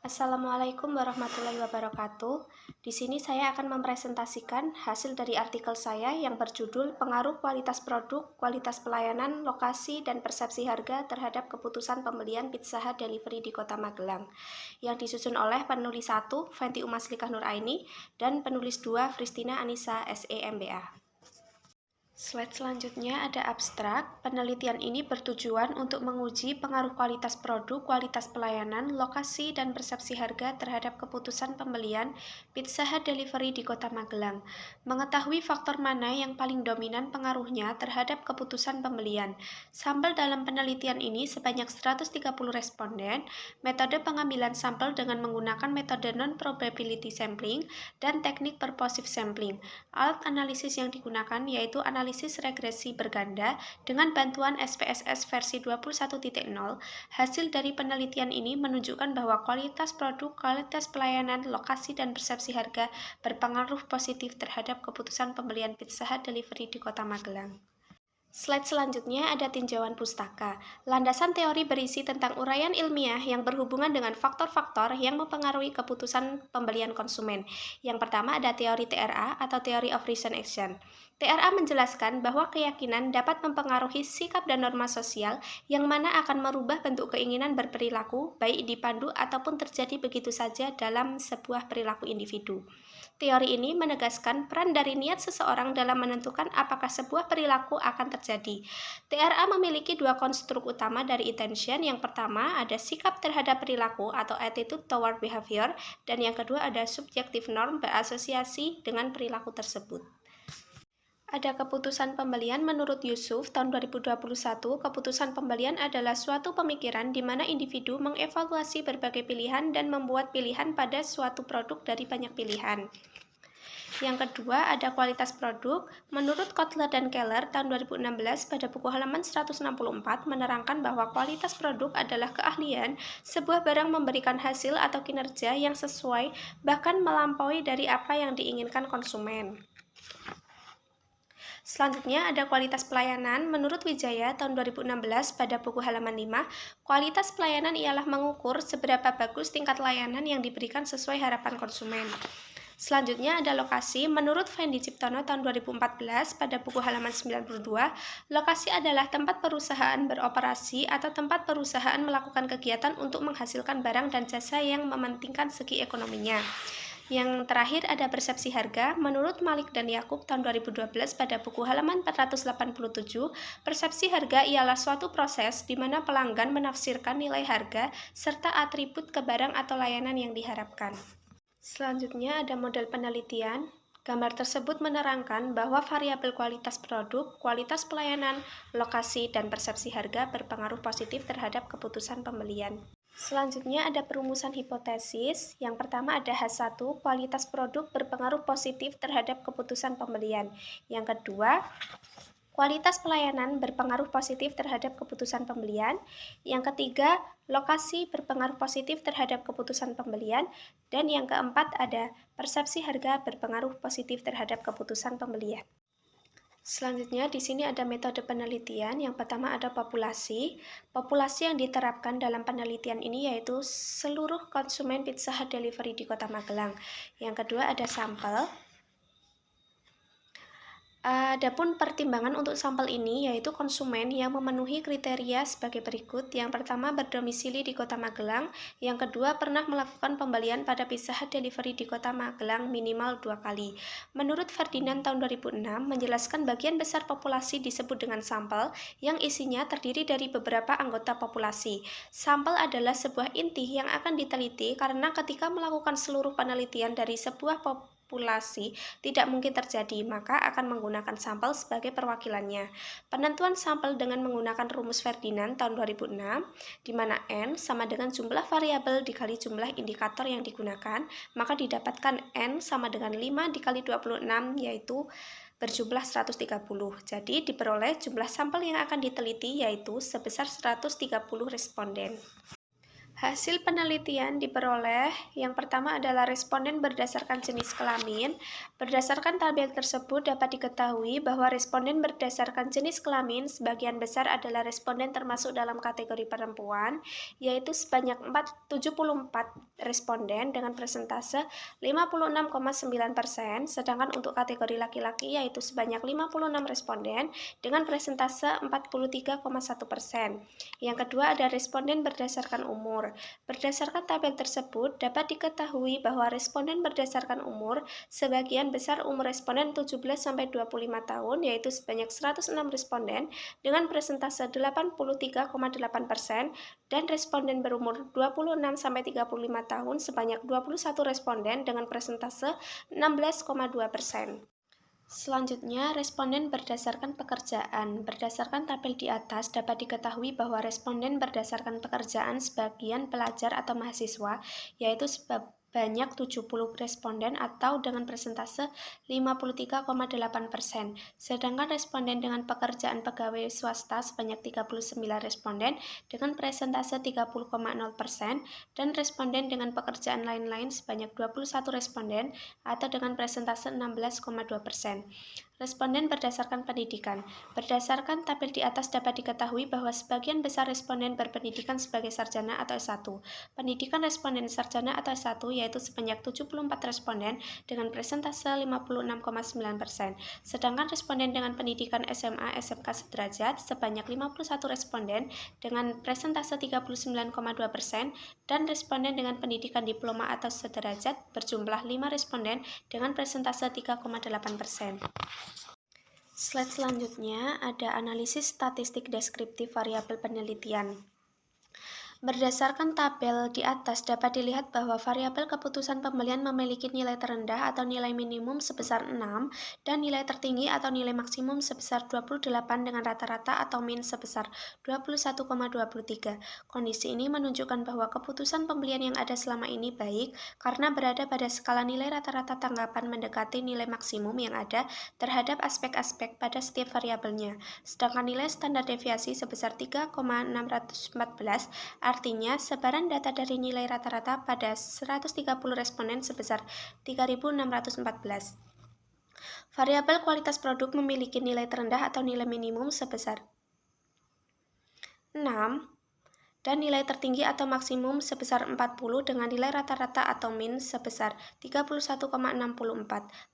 Assalamualaikum warahmatullahi wabarakatuh. Di sini saya akan mempresentasikan hasil dari artikel saya yang berjudul Pengaruh Kualitas Produk, Kualitas Pelayanan, Lokasi, dan Persepsi Harga terhadap Keputusan Pembelian Pizza Hut Delivery di Kota Magelang, yang disusun oleh penulis 1, Fenty Umaslikah Nuraini, dan penulis 2, Fristina Anissa, SEMBA. Slide selanjutnya ada abstrak. Penelitian ini bertujuan untuk menguji pengaruh kualitas produk, kualitas pelayanan, lokasi, dan persepsi harga terhadap keputusan pembelian Pizza Hut Delivery di Kota Magelang. Mengetahui faktor mana yang paling dominan pengaruhnya terhadap keputusan pembelian. Sampel dalam penelitian ini sebanyak 130 responden, metode pengambilan sampel dengan menggunakan metode non-probability sampling, dan teknik purposive sampling. Alat analisis yang digunakan yaitu analisis regresi berganda dengan bantuan SPSS versi 21.0. Hasil dari penelitian ini menunjukkan bahwa kualitas produk, kualitas pelayanan, lokasi, dan persepsi harga berpengaruh positif terhadap keputusan pembelian Pizza Hut Delivery di Kota Magelang. Slide selanjutnya ada tinjauan pustaka. Landasan teori berisi tentang uraian ilmiah yang berhubungan dengan faktor-faktor yang mempengaruhi keputusan pembelian konsumen. Yang pertama ada teori TRA atau Theory of Reason Action. TRA menjelaskan bahwa keyakinan dapat mempengaruhi sikap dan norma sosial yang mana akan merubah bentuk keinginan berperilaku, baik dipandu ataupun terjadi begitu saja dalam sebuah perilaku individu. Teori ini menegaskan peran dari niat seseorang dalam menentukan apakah sebuah perilaku akan terjadi. TRA memiliki dua konstruk utama dari intention. Yang pertama ada sikap terhadap perilaku atau attitude toward behavior, dan yang kedua ada subjective norm berasosiasi dengan perilaku tersebut. Ada keputusan pembelian menurut Yusuf tahun 2021. Keputusan pembelian adalah suatu pemikiran di mana individu mengevaluasi berbagai pilihan dan membuat pilihan pada suatu produk dari banyak pilihan. Yang kedua ada kualitas produk. Menurut Kotler dan Keller tahun 2016 pada buku halaman 164 menerangkan bahwa kualitas produk adalah keahlian sebuah barang memberikan hasil atau kinerja yang sesuai bahkan melampaui dari apa yang diinginkan konsumen. Selanjutnya ada kualitas pelayanan. Menurut Wijaya tahun 2016 pada buku halaman 5, kualitas pelayanan ialah mengukur seberapa bagus tingkat layanan yang diberikan sesuai harapan konsumen. Selanjutnya ada lokasi. Menurut Fendi Ciptono tahun 2014 pada buku halaman 92, lokasi adalah tempat perusahaan beroperasi atau tempat perusahaan melakukan kegiatan untuk menghasilkan barang dan jasa yang mementingkan segi ekonominya. Yang terakhir ada persepsi harga. Menurut Malik dan Yakub tahun 2012 pada buku halaman 487, persepsi harga ialah suatu proses di mana pelanggan menafsirkan nilai harga serta atribut ke barang atau layanan yang diharapkan. Selanjutnya ada model penelitian. Gambar tersebut menerangkan bahwa variabel kualitas produk, kualitas pelayanan, lokasi, dan persepsi harga berpengaruh positif terhadap keputusan pembelian. Selanjutnya ada perumusan hipotesis. Yang pertama ada H1, kualitas produk berpengaruh positif terhadap keputusan pembelian. Yang kedua, kualitas pelayanan berpengaruh positif terhadap keputusan pembelian. Yang ketiga, lokasi berpengaruh positif terhadap keputusan pembelian. Dan yang keempat ada persepsi harga berpengaruh positif terhadap keputusan pembelian. Selanjutnya di sini ada metode penelitian. Yang pertama ada populasi. Populasi yang diterapkan dalam penelitian ini yaitu seluruh konsumen Pizza Hut Delivery di Kota Magelang. Yang kedua ada sampel. Adapun pertimbangan untuk sampel ini yaitu konsumen yang memenuhi kriteria sebagai berikut. Yang pertama berdomisili di Kota Magelang. Yang kedua pernah melakukan pembelian pada Pizza Hut Delivery di Kota Magelang minimal 2 kali. Menurut Ferdinand tahun 2006 menjelaskan bagian besar populasi disebut dengan sampel yang isinya terdiri dari beberapa anggota populasi. Sampel adalah sebuah inti yang akan diteliti karena ketika melakukan seluruh penelitian dari sebuah populasi tidak mungkin terjadi, maka akan menggunakan sampel sebagai perwakilannya. Penentuan sampel dengan menggunakan rumus Ferdinand tahun 2006, di mana N sama dengan jumlah variabel dikali jumlah indikator yang digunakan, maka didapatkan N sama dengan 5 dikali 26, yaitu berjumlah 130. Jadi diperoleh jumlah sampel yang akan diteliti yaitu sebesar 130 responden. Hasil penelitian diperoleh, yang pertama adalah responden berdasarkan jenis kelamin. Berdasarkan tabel tersebut dapat diketahui bahwa responden berdasarkan jenis kelamin sebagian besar adalah responden termasuk dalam kategori perempuan, yaitu sebanyak 74 responden dengan persentase 56,9%, sedangkan untuk kategori laki-laki yaitu sebanyak 56 responden dengan persentase 43,1%. Yang kedua ada responden berdasarkan umur. Berdasarkan tabel tersebut, dapat diketahui bahwa responden berdasarkan umur, sebagian besar umur responden 17-25 tahun, yaitu sebanyak 106 responden dengan persentase 83,8%, dan responden berumur 26-35 tahun sebanyak 21 responden dengan persentase 16,2%. Selanjutnya, responden berdasarkan pekerjaan. Berdasarkan tabel di atas, dapat diketahui bahwa responden berdasarkan pekerjaan sebagian pelajar atau mahasiswa, yaitu sebanyak 70 responden atau dengan persentase 53,8%. Sedangkan responden dengan pekerjaan pegawai swasta sebanyak 39 responden dengan persentase 30,0%, dan responden dengan pekerjaan lain-lain sebanyak 21 responden atau dengan persentase 16,2%. Responden berdasarkan pendidikan. Berdasarkan tabel di atas dapat diketahui bahwa sebagian besar responden berpendidikan sebagai sarjana atau S1. Pendidikan responden sarjana atau S1 yaitu sebanyak 74 responden dengan persentase 56,9%. Sedangkan responden dengan pendidikan SMA SMK sederajat sebanyak 51 responden dengan persentase 39,2%, dan responden dengan pendidikan diploma atau sederajat berjumlah 5 responden dengan persentase 3,8%. Slide selanjutnya ada analisis statistik deskriptif variabel penelitian. Berdasarkan tabel di atas dapat dilihat bahwa variabel keputusan pembelian memiliki nilai terendah atau nilai minimum sebesar 6 dan nilai tertinggi atau nilai maksimum sebesar 28 dengan rata-rata atau min sebesar 21,23. Kondisi ini menunjukkan bahwa keputusan pembelian yang ada selama ini baik karena berada pada skala nilai rata-rata tanggapan mendekati nilai maksimum yang ada terhadap aspek-aspek pada setiap variabelnya. Sedangkan nilai standar deviasi sebesar 3,614 artinya, sebaran data dari nilai rata-rata pada 130 responden sebesar 3.614. Variabel kualitas produk memiliki nilai terendah atau nilai minimum sebesar 6 dan nilai tertinggi atau maksimum sebesar 40 dengan nilai rata-rata atau min sebesar 31,64.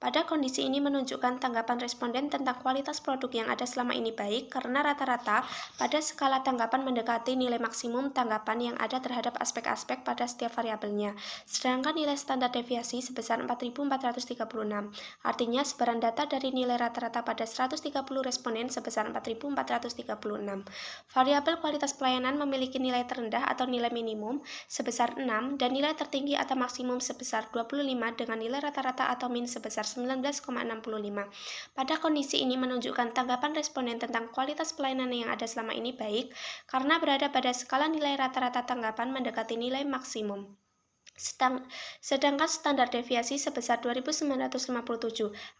Pada kondisi ini menunjukkan tanggapan responden tentang kualitas produk yang ada selama ini baik karena rata-rata pada skala tanggapan mendekati nilai maksimum tanggapan yang ada terhadap aspek-aspek pada setiap variabelnya. Sedangkan nilai standar deviasi sebesar 4.436. Artinya sebaran data dari nilai rata-rata pada 130 responden sebesar 4.436. Variabel kualitas pelayanan memiliki nilai terendah atau nilai minimum sebesar 6 dan nilai tertinggi atau maksimum sebesar 25 dengan nilai rata-rata atau min sebesar 19,65. Pada kondisi ini menunjukkan tanggapan responden tentang kualitas pelayanan yang ada selama ini baik karena berada pada skala nilai rata-rata tanggapan mendekati nilai maksimum. Sedangkan standar deviasi sebesar 2.957,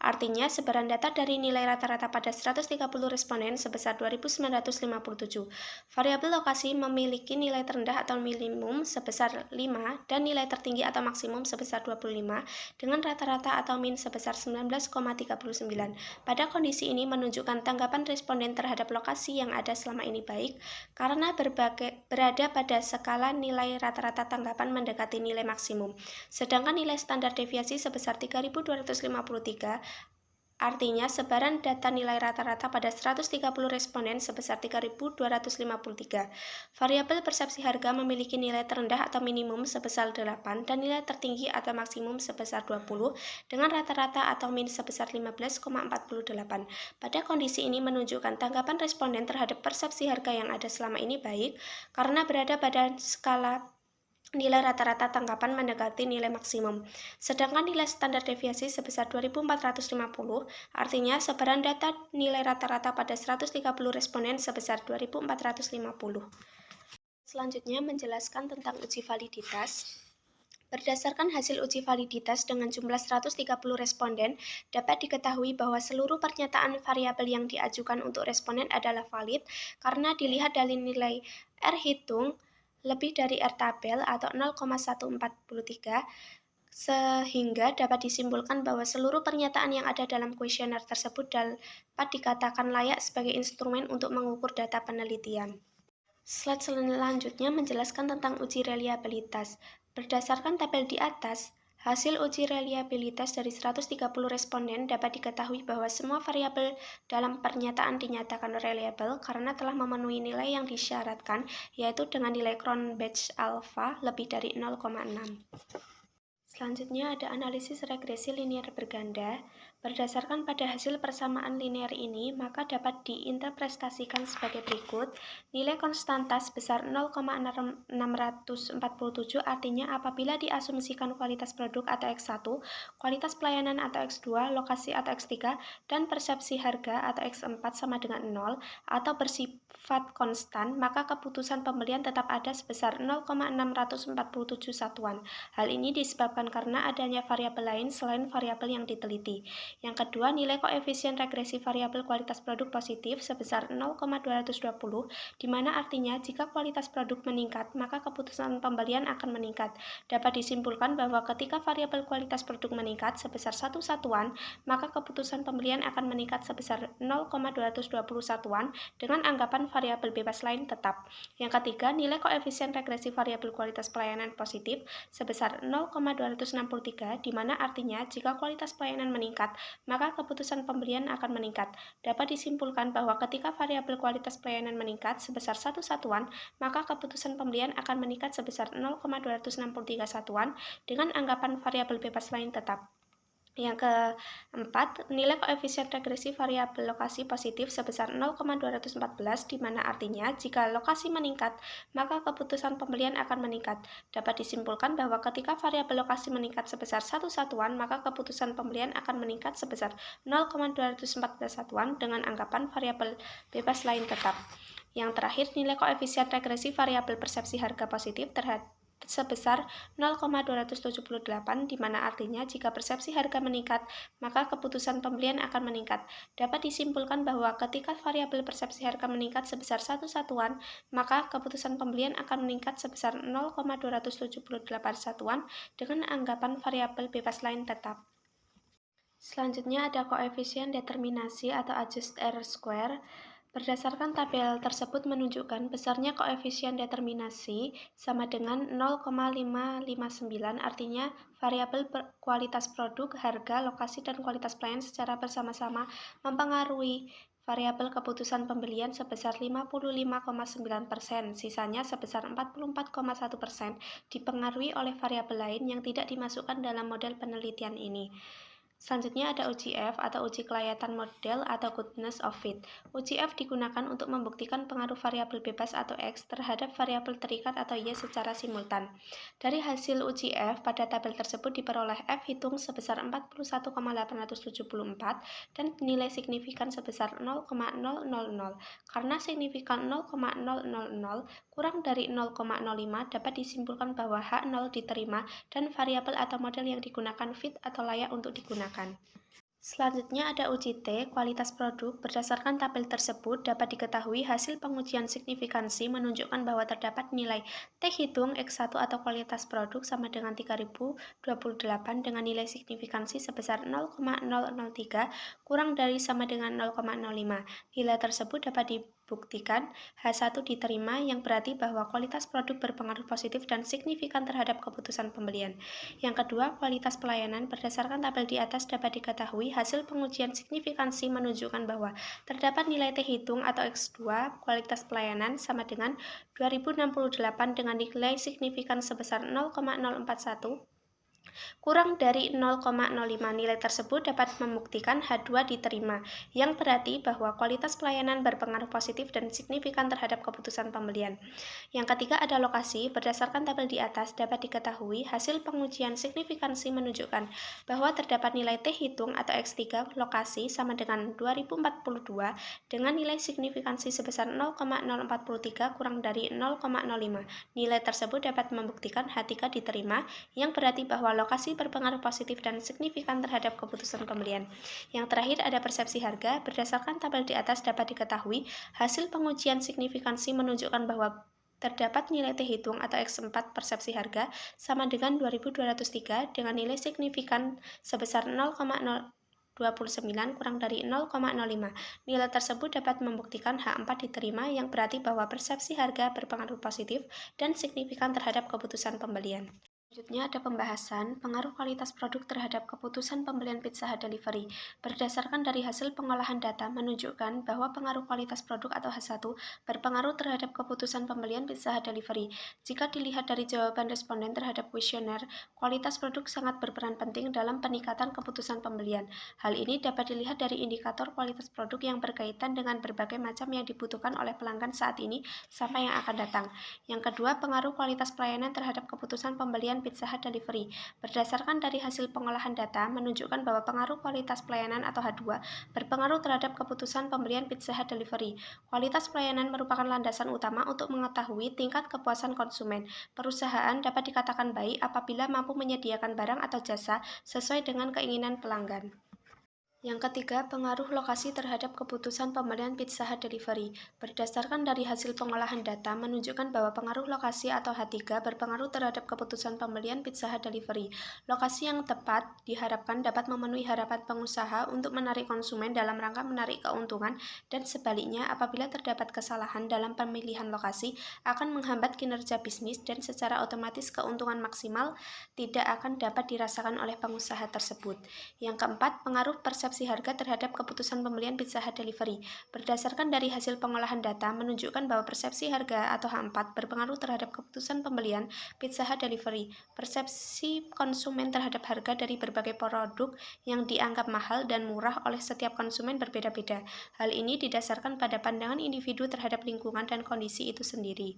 artinya sebaran data dari nilai rata-rata pada 130 responden sebesar 2.957. Variabel lokasi memiliki nilai terendah atau minimum sebesar 5 dan nilai tertinggi atau maksimum sebesar 25 dengan rata-rata atau min sebesar 19,39. Pada kondisi ini menunjukkan tanggapan responden terhadap lokasi yang ada selama ini baik karena berada pada skala nilai rata-rata tanggapan mendekati nilai maksimum. Sedangkan nilai standar deviasi sebesar 3.253, artinya sebaran data nilai rata-rata pada 130 responden sebesar 3.253. Variabel persepsi harga memiliki nilai terendah atau minimum sebesar 8 dan nilai tertinggi atau maksimum sebesar 20 dengan rata-rata atau min sebesar 15,48. Pada kondisi ini menunjukkan tanggapan responden terhadap persepsi harga yang ada selama ini baik karena berada pada skala nilai rata-rata tanggapan mendekati nilai maksimum. Sedangkan nilai standar deviasi sebesar 2.450, artinya sebaran data nilai rata-rata pada 130 responden sebesar 2.450. Selanjutnya menjelaskan tentang uji validitas. Berdasarkan hasil uji validitas dengan jumlah 130 responden, dapat diketahui bahwa seluruh pernyataan variabel yang diajukan untuk responden adalah valid karena dilihat dari nilai R hitung lebih dari R tabel atau 0,143, sehingga dapat disimpulkan bahwa seluruh pernyataan yang ada dalam kuesioner tersebut dapat dikatakan layak sebagai instrumen untuk mengukur data penelitian. Slide selanjutnya menjelaskan tentang uji reliabilitas. Berdasarkan tabel di atas, hasil uji reliabilitas dari 130 responden dapat diketahui bahwa semua variabel dalam pernyataan dinyatakan reliable karena telah memenuhi nilai yang disyaratkan, yaitu dengan nilai Cronbach alpha lebih dari 0,6. Selanjutnya ada analisis regresi linear berganda. Berdasarkan pada hasil persamaan linear ini, maka dapat diinterpretasikan sebagai berikut. Nilai konstanta sebesar 0,647 artinya apabila diasumsikan kualitas produk atau X1, kualitas pelayanan atau X2, lokasi atau X3, dan persepsi harga atau X4 sama dengan 0 atau bersifat konstan, maka keputusan pembelian tetap ada sebesar 0,647 satuan. Hal ini disebabkan karena adanya variabel lain selain variabel yang diteliti. Yang kedua, nilai koefisien regresi variabel kualitas produk positif sebesar 0,220, di mana artinya jika kualitas produk meningkat, maka keputusan pembelian akan meningkat. Dapat disimpulkan bahwa ketika variabel kualitas produk meningkat sebesar 1 satuan, maka keputusan pembelian akan meningkat sebesar 0,220 satuan dengan anggapan variabel bebas lain tetap. Yang ketiga, nilai koefisien regresi variabel kualitas pelayanan positif sebesar 0,263, di mana artinya jika kualitas pelayanan meningkat, maka keputusan pembelian akan meningkat. Dapat disimpulkan bahwa ketika variabel kualitas pelayanan meningkat sebesar 1 satuan, maka keputusan pembelian akan meningkat sebesar 0,263 satuan dengan anggapan variabel bebas lain tetap. Yang keempat, nilai koefisien regresi variabel lokasi positif sebesar 0,214, di mana artinya jika lokasi meningkat, maka keputusan pembelian akan meningkat. Dapat disimpulkan bahwa ketika variabel lokasi meningkat sebesar 1 satuan, maka keputusan pembelian akan meningkat sebesar 0,214 satuan dengan anggapan variabel bebas lain tetap. Yang terakhir, nilai koefisien regresi variabel persepsi harga positif sebesar 0,278, di mana artinya jika persepsi harga meningkat, maka keputusan pembelian akan meningkat. Dapat disimpulkan bahwa ketika variabel persepsi harga meningkat sebesar 1 satuan, maka keputusan pembelian akan meningkat sebesar 0,278 satuan dengan anggapan variabel bebas lain tetap. Selanjutnya ada koefisien determinasi atau adjust error square. Berdasarkan tabel tersebut menunjukkan besarnya koefisien determinasi sama dengan 0,559, artinya variabel kualitas produk, harga, lokasi, dan kualitas pelayanan secara bersama-sama mempengaruhi variabel keputusan pembelian sebesar 55,9%, sisanya sebesar 44,1% dipengaruhi oleh variabel lain yang tidak dimasukkan dalam model penelitian ini. Selanjutnya ada uji F atau uji kelayatan model atau goodness of fit. Uji F digunakan untuk membuktikan pengaruh variabel bebas atau X terhadap variabel terikat atau Y secara simultan. Dari hasil uji F pada tabel tersebut diperoleh F hitung sebesar 41,874 dan nilai signifikan sebesar 0,000. Karena signifikan 0,000 kurang dari 0,05 dapat disimpulkan bahwa H0 diterima dan variabel atau model yang digunakan fit atau layak untuk digunakan. Selanjutnya ada uji T, kualitas produk. Berdasarkan tabel tersebut dapat diketahui hasil pengujian signifikansi menunjukkan bahwa terdapat nilai T hitung X1 atau kualitas produk sama dengan 3028 dengan nilai signifikansi sebesar 0,003 kurang dari sama dengan 0,05. Nilai tersebut dapat dibuktikan H1 diterima, yang berarti bahwa kualitas produk berpengaruh positif dan signifikan terhadap keputusan pembelian. Yang kedua, kualitas pelayanan. Berdasarkan tabel di atas dapat diketahui hasil pengujian signifikansi menunjukkan bahwa terdapat nilai T hitung atau X2 kualitas pelayanan sama dengan 2068 dengan nilai signifikan sebesar 0,041 kurang dari 0,05. Nilai tersebut dapat membuktikan H2 diterima, yang berarti bahwa kualitas pelayanan berpengaruh positif dan signifikan terhadap keputusan pembelian. Yang ketiga ada lokasi. Berdasarkan tabel di atas dapat diketahui hasil pengujian signifikansi menunjukkan bahwa terdapat nilai T hitung atau X3 lokasi sama dengan 2042 dengan nilai signifikansi sebesar 0,043 kurang dari 0,05. Nilai tersebut dapat membuktikan H3 diterima, yang berarti bahwa lokasi berpengaruh positif dan signifikan terhadap keputusan pembelian. Yang terakhir ada persepsi harga. Berdasarkan tabel di atas dapat diketahui hasil pengujian signifikansi menunjukkan bahwa terdapat nilai T-hitung atau X4 persepsi harga sama dengan 2203 dengan nilai signifikan sebesar 0,029 kurang dari 0,05. Nilai tersebut dapat membuktikan H4 diterima, yang berarti bahwa persepsi harga berpengaruh positif dan signifikan terhadap keputusan pembelian. Selanjutnya ada pembahasan pengaruh kualitas produk terhadap keputusan pembelian Pizza Hut Delivery. Berdasarkan dari hasil pengolahan data menunjukkan bahwa pengaruh kualitas produk atau H1 berpengaruh terhadap keputusan pembelian Pizza Hut Delivery. Jika dilihat dari jawaban responden terhadap kuesioner, kualitas produk sangat berperan penting dalam peningkatan keputusan pembelian. Hal ini dapat dilihat dari indikator kualitas produk yang berkaitan dengan berbagai macam yang dibutuhkan oleh pelanggan saat ini sampai yang akan datang. Yang kedua, pengaruh kualitas pelayanan terhadap keputusan pembelian Pizza Hut Delivery. Berdasarkan dari hasil pengolahan data menunjukkan bahwa pengaruh kualitas pelayanan atau H2 berpengaruh terhadap keputusan pembelian Pizza Hut Delivery. Kualitas pelayanan merupakan landasan utama untuk mengetahui tingkat kepuasan konsumen. Perusahaan dapat dikatakan baik apabila mampu menyediakan barang atau jasa sesuai dengan keinginan pelanggan. Yang ketiga, pengaruh lokasi terhadap keputusan pembelian Pizza Hut Delivery. Berdasarkan dari hasil pengolahan data menunjukkan bahwa pengaruh lokasi atau H3 berpengaruh terhadap keputusan pembelian Pizza Hut Delivery. Lokasi yang tepat diharapkan dapat memenuhi harapan pengusaha untuk menarik konsumen dalam rangka menarik keuntungan, dan sebaliknya apabila terdapat kesalahan dalam pemilihan lokasi akan menghambat kinerja bisnis dan secara otomatis keuntungan maksimal tidak akan dapat dirasakan oleh pengusaha tersebut. Yang keempat, pengaruh persepsi harga terhadap keputusan pembelian Pizza Hut Delivery. Berdasarkan dari hasil pengolahan data menunjukkan bahwa persepsi harga atau H4 berpengaruh terhadap keputusan pembelian Pizza Hut Delivery. Persepsi konsumen terhadap harga dari berbagai produk yang dianggap mahal dan murah oleh setiap konsumen berbeda-beda. Hal ini didasarkan pada pandangan individu terhadap lingkungan dan kondisi itu sendiri.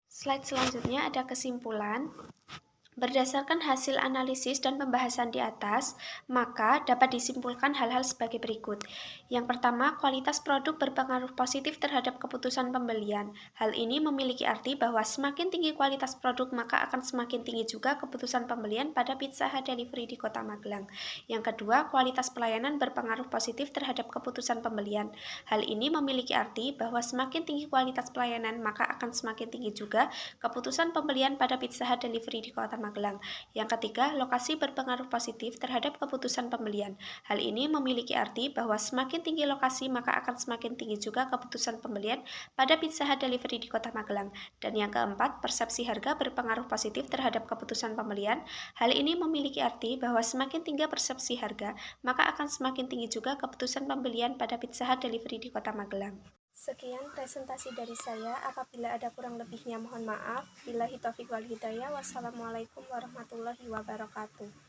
Slide selanjutnya ada kesimpulan. Berdasarkan hasil analisis dan pembahasan di atas, maka dapat disimpulkan hal-hal sebagai berikut. Yang pertama, kualitas produk berpengaruh positif terhadap keputusan pembelian. Hal ini memiliki arti bahwa semakin tinggi kualitas produk, maka akan semakin tinggi juga keputusan pembelian pada Pizza Hut Delivery di Kota Magelang. Yang kedua, kualitas pelayanan berpengaruh positif terhadap keputusan pembelian. Hal ini memiliki arti bahwa semakin tinggi kualitas pelayanan, maka akan semakin tinggi juga keputusan pembelian pada Pizza Hut Delivery di Kota Magelang. Yang ketiga, lokasi berpengaruh positif terhadap keputusan pembelian. Hal ini memiliki arti bahwa semakin tinggi lokasi, maka akan semakin tinggi juga keputusan pembelian pada Pizza Hut Delivery di Kota Magelang. Dan yang keempat, persepsi harga berpengaruh positif terhadap keputusan pembelian. Hal ini memiliki arti bahwa semakin tinggi persepsi harga, maka akan semakin tinggi juga keputusan pembelian pada Pizza Hut Delivery di Kota Magelang. Sekian presentasi dari saya. Apabila ada kurang lebihnya mohon maaf. Billahi taufiq wal hidayah. Wassalamualaikum warahmatullahi wabarakatuh.